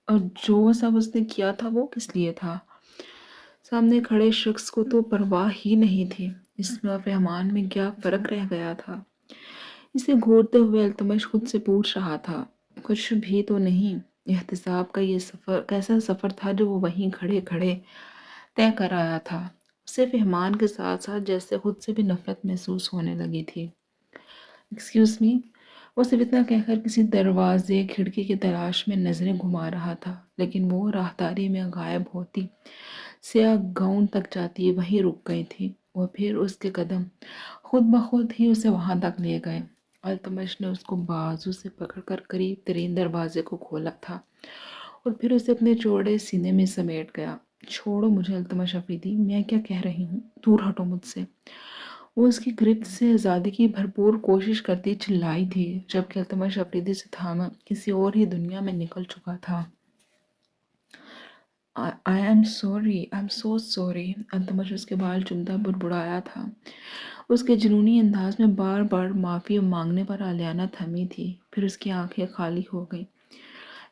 जो सब उसने किया था वो किस लिए था? सामने खड़े शख्स को तो परवाह ही नहीं थी। इसमें और फहमान में क्या फ़र्क रह गया था? इसे घूरते हुए अल्तमश खुद से पूछ रहा था, कुछ भी तो नहीं। एहतिसाब का ये सफ़र कैसा सफ़र था जो वो वहीं खड़े खड़े तय कर आया था। उसे फहमान के साथ साथ जैसे खुद से भी नफरत महसूस होने लगी थी। Excuse me. वो सिर्फ इतना कहकर किसी दरवाजे खिड़की की तलाश में नजरें घुमा रहा था, लेकिन वो राहदारी में गायब होती स्याह गाउन तक जाती वहीं रुक गई थी और फिर उसके कदम खुद ब खुद ही उसे वहां तक ले गए। अल्तमश ने उसको बाजू से पकड़कर करीब तरीन दरवाजे को खोला था और फिर उसे अपने चौड़े सीने में समेट गया। छोड़ो मुझे अल्तमश अफरीदी, मैं क्या कह रही हूँ, दूर हटो मुझसे। वो उसकी गिरफ्त से आज़ादी की भरपूर कोशिश करती चिल्लाई थी, जबकि अल्तमश अफरीदी से थामा किसी और ही दुनिया में निकल चुका था। I am sorry, I am so sorry. Altamash उसके बाल चुमता बुड़बुड़ाया था। उसके जुनूनी अंदाज में बार बार माफ़ी मांगने पर आलियाना थमी थी। फिर उसकी आंखें खाली हो गई।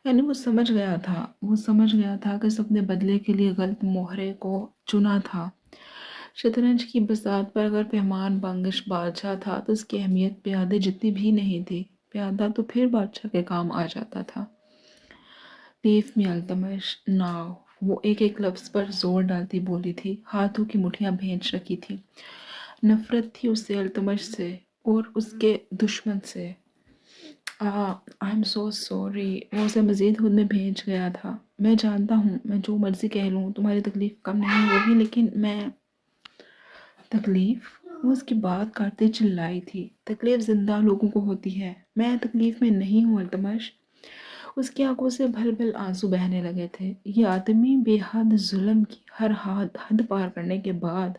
यानी वो समझ गया था, वो समझ गया था कि उसने बदले के लिए गलत मोहरे को चुना था। शतरंज की बसात पर अगर पेहमान बंगिश बादशाह था तो उसकी अहमियत प्यादे जितनी भी नहीं थी। प्यादा तो फिर बादशाह के काम आ जाता था। Leave me Altamash now. वो एक एक लफ्ज़ पर जोर डालती बोली थी, हाथों की मुठियां भींच रखी थी। नफरत थी उससे, अल्तमश से और उसके दुश्मन से। I am so sorry. वो उसे मज़ीद खुद में भेज गया था। میں جانتا ہوں میں جو مرضی کہہ لوں تمہاری تکلیف کم نہیں ہوگی، لیکن میں تکلیف، وہ اس کی بات کرتے چلائی تھی، تکلیف زندہ لوگوں کو ہوتی ہے، میں تکلیف میں نہیں ہوں التمش۔ اس کی آنکھوں سے بھل بھل آنسو بہنے لگے تھے۔ یہ آدمی بے حد ظلم کی ہر حد پار کرنے کے بعد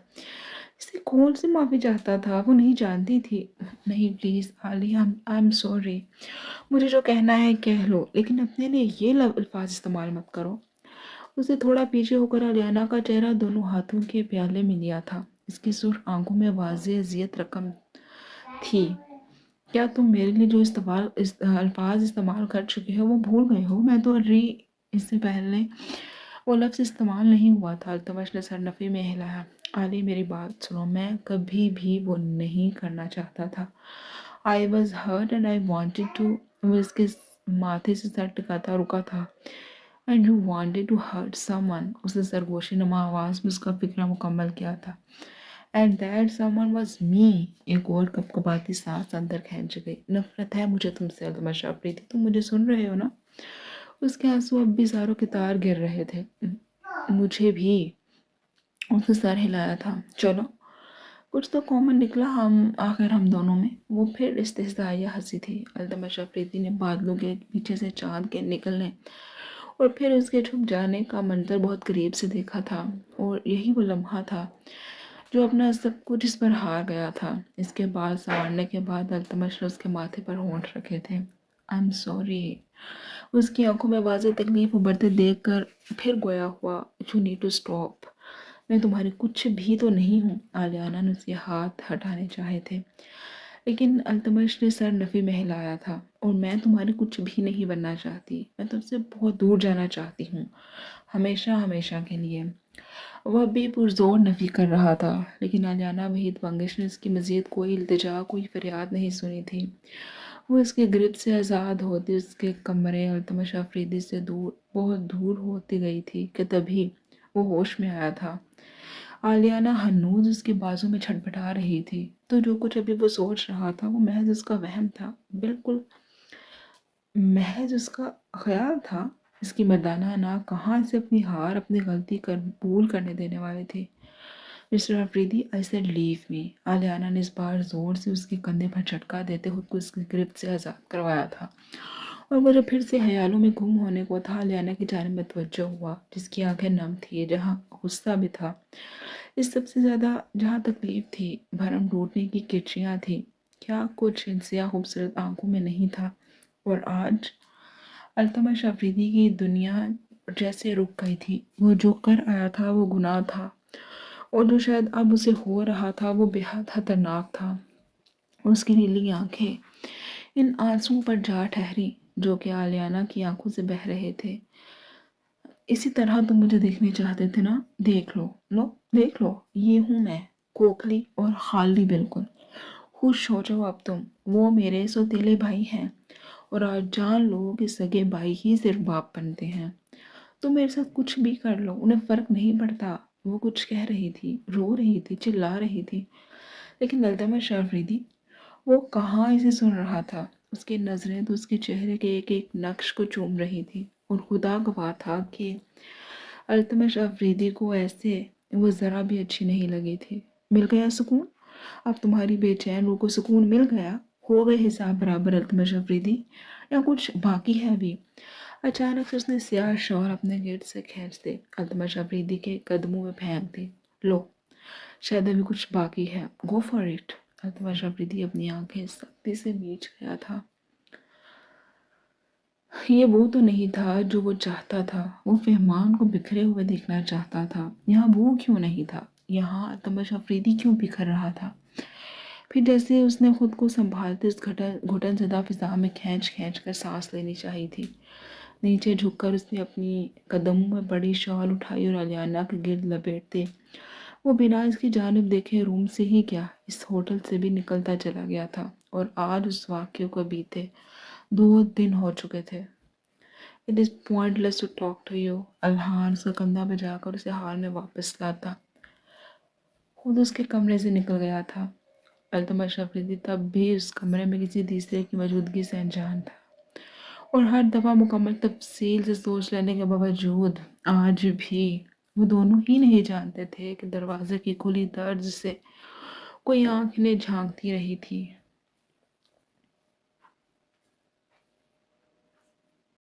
اس سے کون سی معافی چاہتا تھا؟ وہ نہیں جانتی تھی۔ نہیں please Alia, I am sorry, مجھے جو کہنا ہے کہہ لو، لیکن اپنے لیے یہ الفاظ استعمال مت کرو۔ اسے تھوڑا پیچھے ہو کر علیانہ کا چہرہ دونوں ہاتھوں کے پیالے میں لیا تھا۔ اس کی سرخ آنکھوں میں واضح اذیت رقم تھی۔ کیا تم میرے لیے جو الفاظ استعمال کر چکے ہو وہ بھول گئے ہو؟ میں تو اس سے پہلے وہ لفظ استعمال نہیں ہوا تھا۔ التمش نے سر نفی میں ہلایا۔ علی میری بات سنو، میں کبھی بھی وہ نہیں کرنا چاہتا تھا۔ I was hurt and I wanted to۔ وہ اس کے ماتھے سے سر ٹکاتا رکا تھا۔ And you wanted to hurt someone۔ اس نے سرگوشی نما آواز میں اس کا فکرہ مکمل کیا تھا۔ And that someone was me۔ ایک اور کپکپاتی سانس اندر کھینچ گئی۔ نفرت ہے مجھے تم سے التمش آفریدی، تم مجھے سن رہے ہو نا؟ اس کے آنسو اب بھی زاروں کے تار گر رہے تھے۔ مجھے بھی۔ اس نے سر ہلایا تھا۔ چلو کچھ تو کامن نکلا آخر ہم دونوں میں۔ وہ پھر استہزائیہ ہنسی تھی۔ التمش آفریدی نے بادلوں کے پیچھے سے چاند کے نکلنے اور پھر اس کے چھپ جانے کا منظر بہت قریب سے دیکھا تھا، اور یہی وہ لمحہ تھا جو اپنا سب کچھ اس پر ہار گیا تھا۔ اس کے بال سنوارنے کے بعد التمش نے اس کے ماتھے پر ہونٹ رکھے تھے۔ آئی ایم سوری۔ اس کی آنکھوں میں واضح تکلیف ابھرتے دیکھ کر پھر گویا ہوا، یو نیڈ ٹو اسٹاپ۔ میں تمہاری کچھ بھی تو نہیں ہوں۔ علیانہ نے اس کے ہاتھ ہٹانے چاہے تھے، لیکن التمش نے سر نفی میں ہلایا تھا۔ اور میں تمہاری کچھ بھی نہیں بننا چاہتی، میں تم سے بہت دور جانا چاہتی ہوں، ہمیشہ ہمیشہ کے لیے۔ وہ بھی پرزور نفی کر رہا تھا، لیکن علیانہ وحید بنگش نے اس کی مزید کوئی التجا، کوئی فریاد نہیں سنی تھی۔ وہ اس کے گرفت سے آزاد ہوتی اس کے کمرے التمش آفریدی سے دور، بہت دور ہوتی گئی تھی کہ تبھی وہ ہوش میں آیا تھا۔ علیانہ ہنوز اس کے بازو میں چھٹپٹا رہی تھی، تو جو کچھ ابھی وہ سوچ رہا تھا وہ محض اس کا وہم تھا، بالکل محض اس کا خیال تھا۔ اس کی مردانہ ناک کہاں سے اپنی ہار، اپنی غلطی قبول کرنے دینے والی تھی۔ Mister Afridi, I said leave me۔ Aliana نے اس بار زور سے اس کے کندھے پر جھٹکا دیتے خود کو اس کی گرفت سے آزاد کروایا تھا، اور وہ جب پھر سے خیالوں میں گم ہونے کو تھا، علیانہ کی جانب متوجہ ہوا، جس کی آنکھیں نم تھی، جہاں غصہ بھی تھا، اس سب سے زیادہ جہاں تکلیف تھی، بھرم ٹوٹنے کی کرچیاں تھی۔ کیا کچھ ان سیاہ خوبصورت آنکھوں میں نہیں تھا؟ اور آج التمش آفریدی کی دنیا جیسے رک گئی تھی۔ وہ جو کر آیا تھا وہ گناہ تھا، اور جو شاید اب اسے ہو رہا تھا وہ بے حد خطرناک تھا۔ اس کی نیلی آنکھیں ان آنسوؤں پر جا ٹھہری جو کہ علیانہ کی آنکھوں سے بہہ رہے تھے۔ اسی طرح تم مجھے دیکھنے چاہتے تھے نا؟ دیکھ لو، دیکھ لو، یہ ہوں میں، کھوکھلی اور خالی بالکل۔ خوش ہو جاؤ اب تم، وہ میرے سوتیلے بھائی ہیں، اور آج جان لو کہ سگے بھائی ہی صرف باپ بنتے ہیں۔ تم میرے ساتھ کچھ بھی کر لو، انہیں فرق نہیں پڑتا۔ وہ کچھ کہہ رہی تھی، رو رہی تھی، چلا رہی تھی، لیکن التمش آفریدی، وہ کہاں اسے سن رہا تھا۔ اس کی نظریں تو اس کے چہرے کے ایک ایک نقش کو چوم رہی تھی، اور خدا گواہ تھا کہ التمش آفریدی کو ایسے وہ ذرا بھی اچھی نہیں لگی تھی۔ مل گیا سکون؟ اب تمہاری بے چین روح کو سکون مل گیا؟ ہو گئے حساب برابر التمش آفریدی، یا کچھ باقی ہے ابھی؟ اچانک سے اس نے سیاہ شال اپنے گرد سے کھینچ دے، التمش آفریدی کے قدموں میں پھینک دی۔ لو، شاید ابھی کچھ باقی ہے، go for it. Altamash Afridi اپنی آنکھیں سختی سے میچ گیا تھا۔ یہ وہ تو نہیں تھا جو وہ چاہتا تھا۔ وہ فہمان کو بکھرے ہوئے دیکھنا چاہتا تھا۔ یہاں وہ کیوں نہیں تھا؟ یہاں التمش آفریدی کیوں بکھر رہا تھا؟ پھر جیسے اس نے خود کو سنبھالتے اس گھٹن زدہ فضا میں کھینچ کھینچ کر سانس لینی چاہی تھی۔ نیچے جھک کر اس نے اپنی قدموں میں بڑی شال اٹھائی اور علیانہ کے گرد لپیٹتے وہ بنا اس کی جانب دیکھے روم سے ہی کیا، اس ہوٹل سے بھی نکلتا چلا گیا تھا، اور آج اس واقعے کو بیتے 2 دن ہو چکے تھے۔ It is pointless to talk to you۔ الہان اس کا کندھا بجا کر اسے حال میں واپس لاتا خود اس کے کمرے سے نکل گیا تھا۔ التمش آفریدی تب بھی اس کمرے میں کسی تیسرے کی موجودگی سے انجان تھا۔ اور ہر دفعہ مکمل تفصیل سے سوچ لینے کے باوجود آج بھی وہ دونوں ہی نہیں جانتے تھے کہ دروازے کی کھلی درز سے کوئی آنکھ انہیں جھانکتی رہی تھی۔